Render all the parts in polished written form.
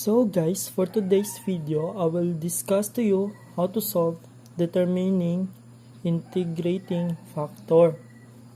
So guys, for today's video, I will discuss to you how to solve determining integrating factor.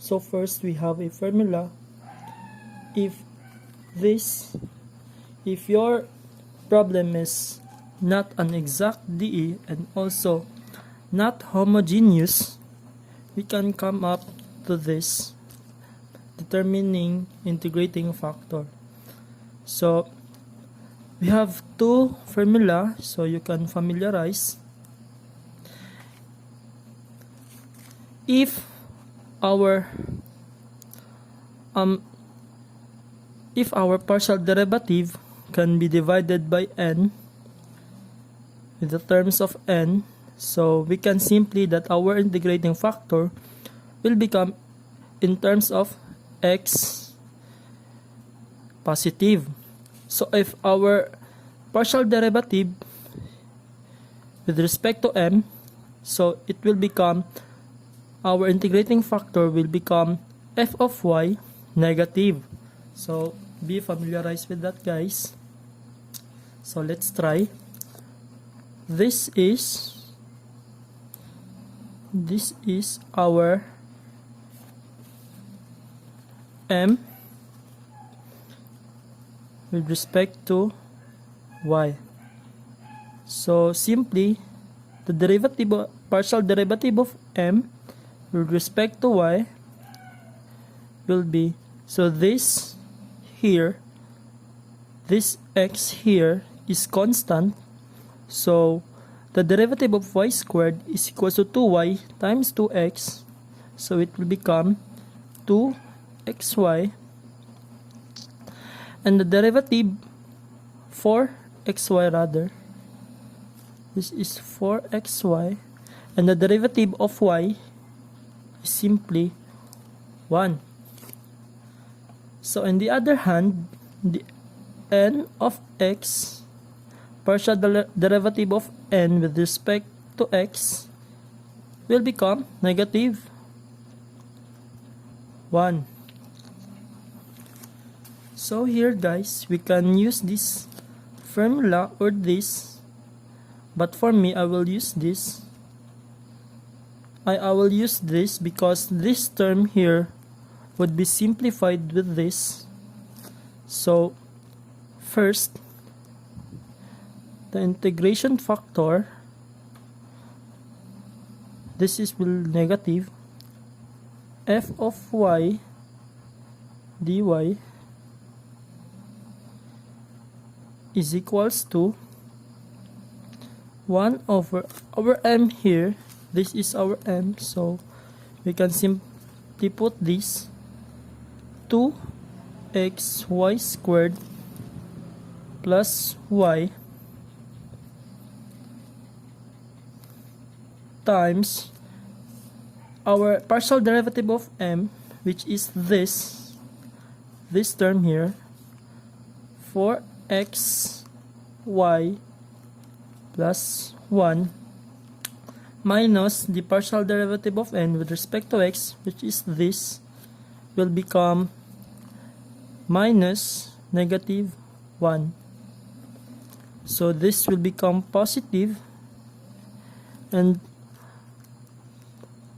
So first, we have a formula. If your problem is not an exact DE and also not homogeneous, we can come up to this determining integrating factor. So we have two formula, so you can familiarize. If our partial derivative can be divided by n with the terms of n, so we can simply that our integrating factor will become in terms of x positive. So if our partial derivative with respect to m, so it will become, our integrating factor will become f of y negative. So be familiarized with that, guys. So let's try. This is our m with respect to y. So simply the partial derivative of m with respect to y will be, so this here, this x here is constant, so the derivative of y squared is equal to 2y times 2x, so it will become 2xy, and the derivative for xy rather, this is 4xy, and the derivative of y is simply 1. So on the other hand, the n of x, partial derivative of n with respect to x will become negative 1. So here, guys, we can use this formula or this, but for me I will use this. I will use this because this term here would be simplified with this. So first, the integration factor, this is will negative f of y dy is equals to 1 over our m here. This is our m, so we can simply put this 2xy squared plus y times our partial derivative of m, which is this term here, 4xy plus 1 minus the partial derivative of n with respect to x, which is this, will become minus negative 1. So this will become positive, and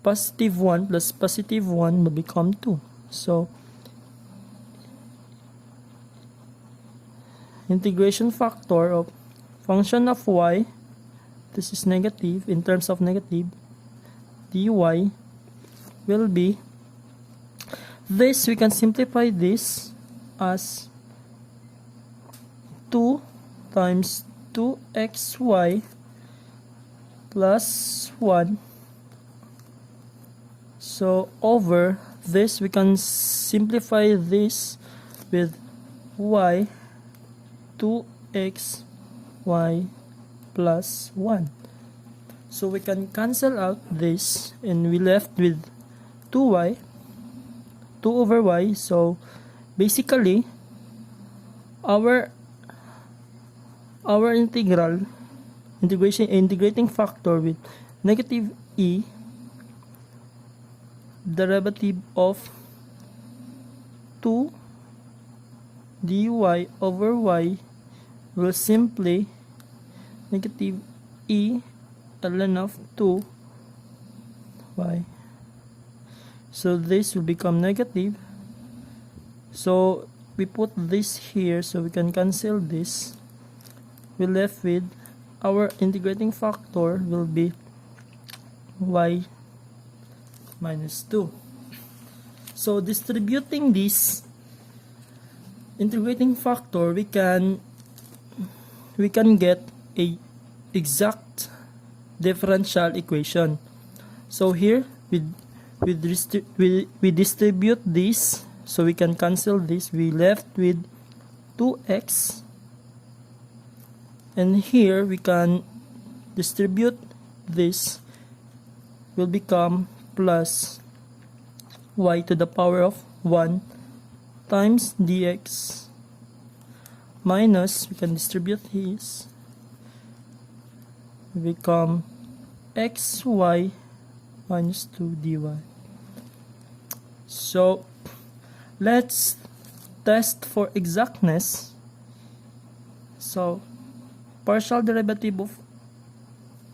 positive 1 plus positive 1 will become 2. So integration factor of function of y, this is negative, in terms of negative, dy will be this. We can simplify this as 2 times 2xy plus 1. So over this, we can simplify this with y, 2xy plus 1. So we can cancel out this, and we left with 2 over y. So basically our integrating factor with negative e, derivative of 2 dy over y will simply negative e ln of 2y. So this will become negative. So we put this here so we can cancel this. We're left with our integrating factor will be y minus 2. So distributing this integrating factor, we can get a exact differential equation. So here we distribute this, so we can cancel this. We left with 2x, and here we can distribute this, will become plus y to the power of 1 times dx minus, we can distribute this, become xy minus 2 dy. So let's test for exactness. So partial derivative of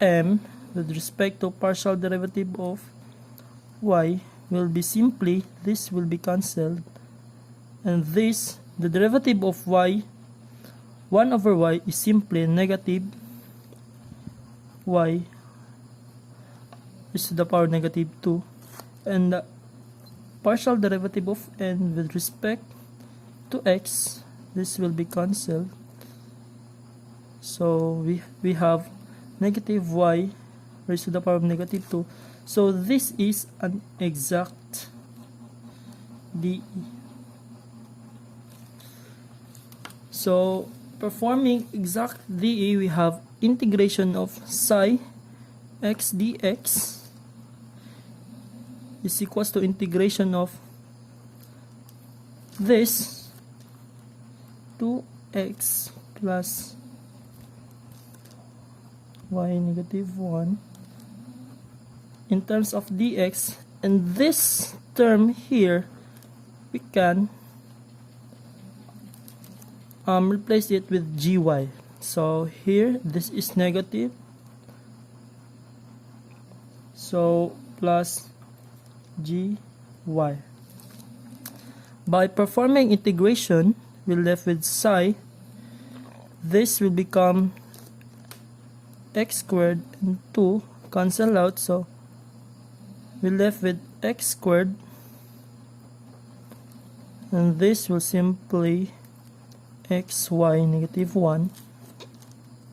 m with respect to partial derivative of y will be simply, this will be cancelled, and this, the derivative of y, 1 over y is simply negative y is to the power negative 2, and the partial derivative of n with respect to x, this will be cancelled. So we have negative y raised to the power of negative 2. So this is an exact DE. So performing exact DE, we have integration of psi x dx is equals to integration of this 2x plus y negative 1 in terms of dx, and this term here we can replace it with gy. So here this is negative, so plus gy. By performing integration, we're left with psi. This will become x squared, and 2 cancel out, so we're left with x squared, and this will simply xy negative 1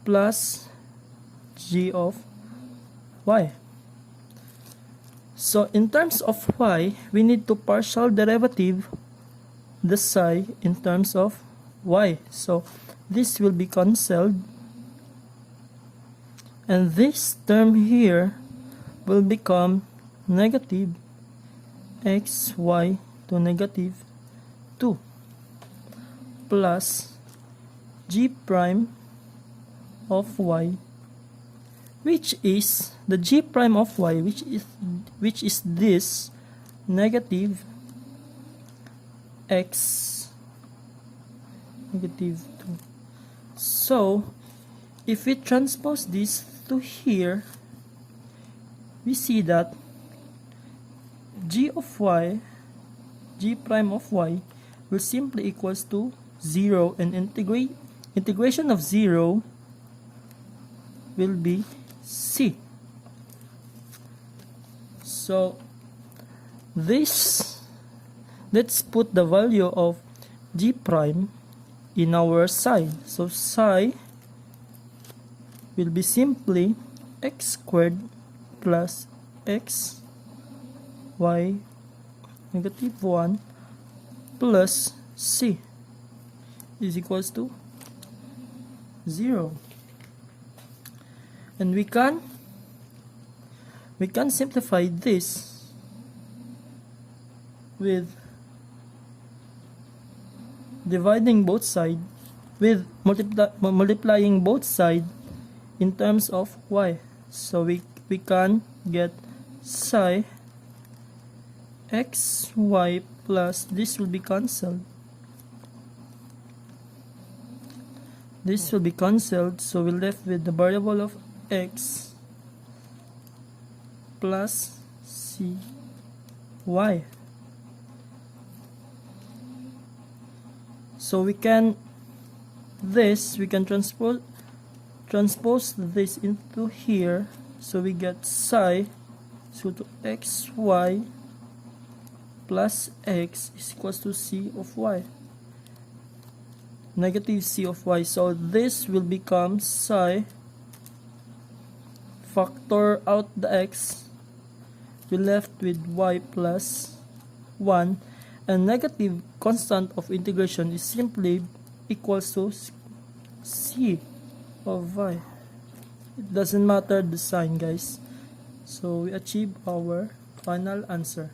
plus g of y. So in terms of y, we need to partial derivative the psi in terms of y. So this will be cancelled, and this term here will become negative xy to negative 2 plus g prime of y, which is the g prime of y, which is this negative x negative 2. So if we transpose this to here, we see that g of y, g prime of y will simply equals to 0, and integration of 0 will be c. So this, let's put the value of g prime in our psi. So psi will be simply x squared plus x y negative 1 plus c is equals to 0. And we can simplify this with dividing both sides, with multiplying both sides in terms of y. So we can get psi xy plus, this will be cancelled, This will be cancelled, so we're left with the variable of x plus c y. So we can transpose this into here, so we get psi, so to xy plus x is equals to c of y, negative c of y. So this will become psi, factor out the x, we left with y plus 1, and negative constant of integration is simply equals to c of y. It doesn't matter the sign, guys. So we achieve our final answer.